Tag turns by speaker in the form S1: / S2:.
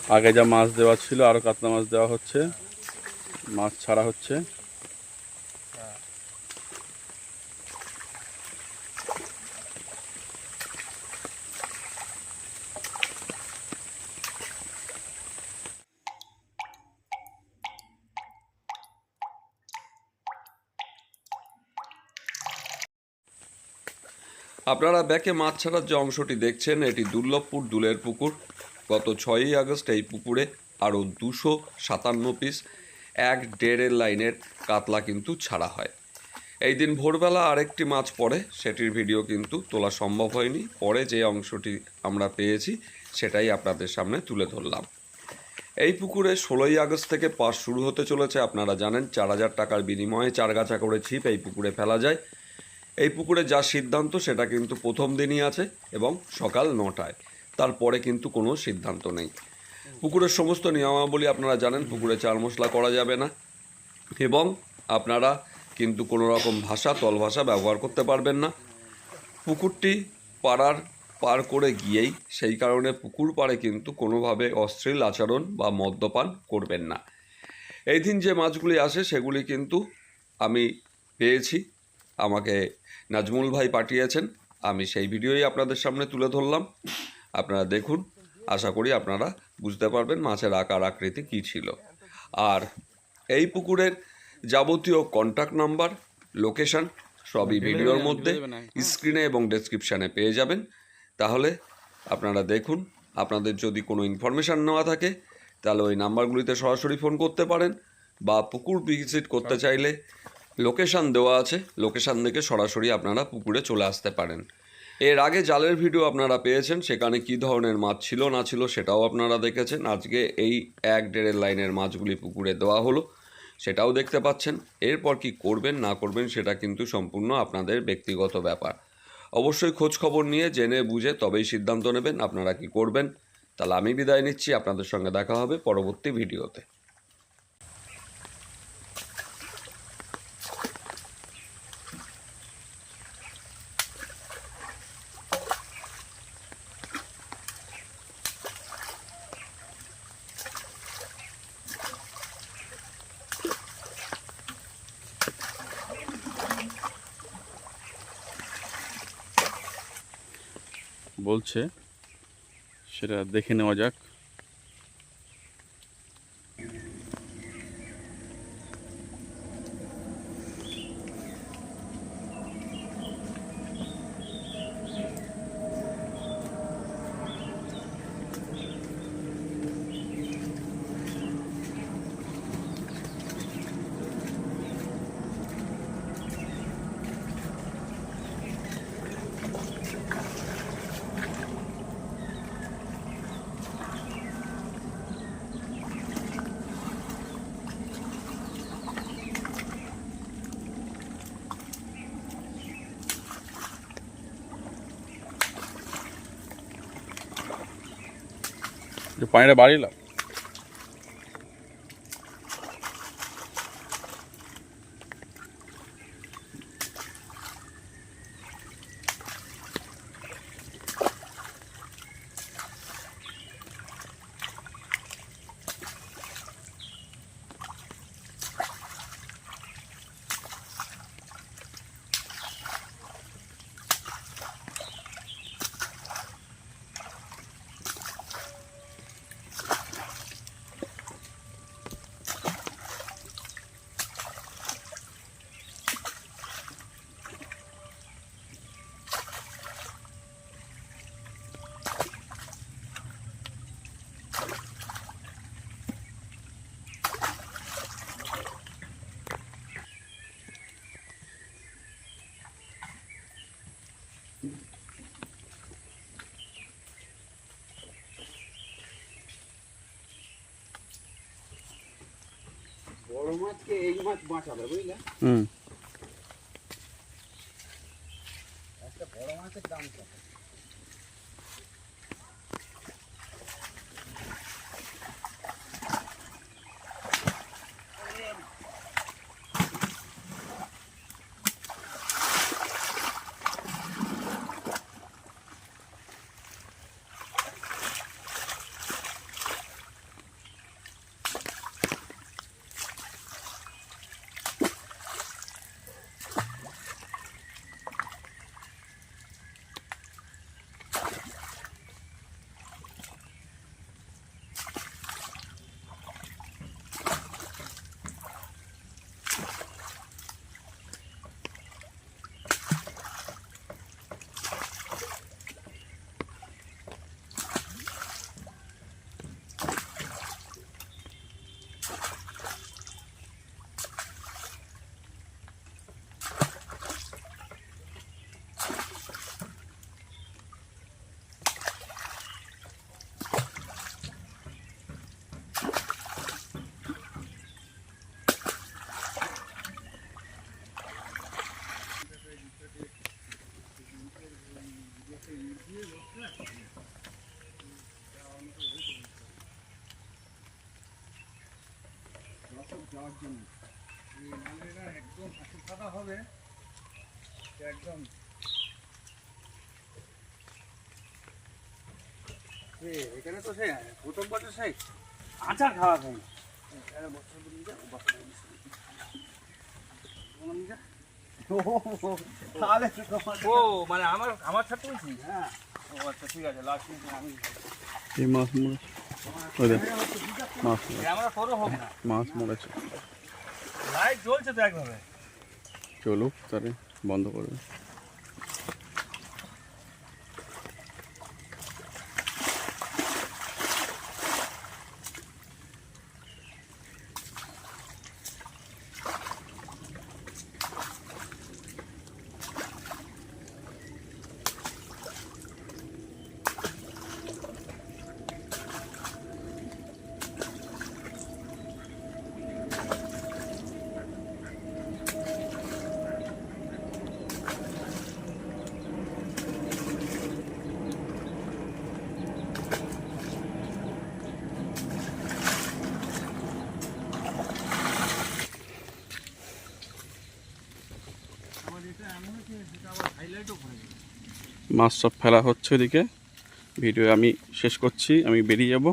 S1: আগে যা মাছ দেওয়া ছিল আরও কাতলা মাছ দেওয়া হচ্ছে, মাছ ছাড়া হচ্ছে।
S2: আপনারা ব্যাকে মাছ ছাড়ার যে অংশটি দেখছেন এটি দুর্লভপুর দুলের পুকুর। গত 6ই আগস্ট এই পুকুরে আরও 257 পিস 1.5 লাইনের কাতলা কিন্তু ছাড়া হয়। এই দিন ভোরবেলা আরেকটি মাছ পড়ে, সেটির ভিডিও কিন্তু তোলা সম্ভব হয়নি। পরে যে অংশটি আমরা পেয়েছি সেটাই আপনাদের সামনে তুলে ধরলাম। এই পুকুরে 16ই আগস্ট থেকে পাস শুরু হতে চলেছে। আপনারা জানেন 4000 টাকার বিনিময়ে 4 গাছা করে ছিপ এই পুকুরে ফেলা যায়। এই পুকুরে যা সিদ্ধান্ত সেটা কিন্তু প্রথম দিনই আছে এবং সকাল 9টায়, তারপরে কিন্তু কোনো সিদ্ধান্ত নেই। পুকুরের সমস্ত নিয়মাবলী আপনারা জানেন। পুকুরে চাল মশলা করা যাবে না এবং আপনারা কিন্তু কোনো রকম ভাষা তল ভাষা ব্যবহার করতে পারবেন না। পুকুরটি পার করে গিয়েই সেই কারণে পুকুর পাড়ে কিন্তু কোনোভাবে অশ্লীল আচরণ বা মদ্যপান করবেন না। এই দিন যে মাছগুলি আসে সেগুলি কিন্তু আমি পেয়েছি, আমাকে নাজমুল ভাই পাঠিয়েছেন, আমি সেই ভিডিওই আপনাদের সামনে তুলে ধরলাম। আপনারা দেখুন, আশা করি আপনারা বুঝতে পারবেন মাছের আকার আকৃতি কী ছিল। আর এই পুকুরের যাবতীয় কন্ট্যাক্ট নাম্বার, লোকেশন সবই ভিডিওর মধ্যে স্ক্রিনে এবং ডেসক্রিপশানে পেয়ে যাবেন। তাহলে আপনারা দেখুন, আপনাদের যদি কোনো ইনফরমেশান নেওয়া থাকে তাহলে ওই নাম্বারগুলিতে সরাসরি ফোন করতে পারেন, বা পুকুর ভিজিট করতে চাইলে লোকেশান দেওয়া আছে, লোকেশান দেখে সরাসরি আপনারা পুকুরে চলে আসতে পারেন। এর আগে জালের ভিডিও আপনারা পেয়েছেন, সেখানে কী ধরনের মাছ ছিল না ছিল সেটাও আপনারা দেখেছেন। আজকে এই 1.5 লাইনের মাছগুলি পুকুরে দেওয়া হলো, সেটাও দেখতে পাচ্ছেন। এরপর কি করবেন না করবেন সেটা কিন্তু সম্পূর্ণ আপনাদের ব্যক্তিগত ব্যাপার। অবশ্যই খোঁজ খবর নিয়ে জেনে বুঝে তবেই সিদ্ধান্ত নেবেন আপনারা কি করবেন। তাহলে আমি বিদায় নিচ্ছি, আপনাদের সঙ্গে দেখা হবে পরবর্তী ভিডিওতে।
S1: বলছে সেটা দেখে নেওয়া যাক। পানিটা বাড়িলাম।
S3: বড় মাছকে এই মাছ বাঁচাবে, বুঝলে? একটা বড় মাছের দাম কত? যাওয়ার জন্য একদম সাদা হবে একদম। এখানে তো সে প্রথম বছর সেই আচার খাওয়া খাই ও মানে আমার ছাত্র বলছি। হ্যাঁ ও আচ্ছা ঠিক আছে লাস্ট আমি
S1: এই মাছ মরেছে, ওই দেখ মাছ
S3: আমরা করো হোক না
S1: মাছ মরেছে।
S3: লাইট জ্বলছে তো একভাবে।
S1: চলুক তাহলে বন্ধ করবে। মাছ সব ফেলা হচ্ছে এদিকে। ভিডিও আমি শেষ করছি, আমি বেরিয়ে যাব।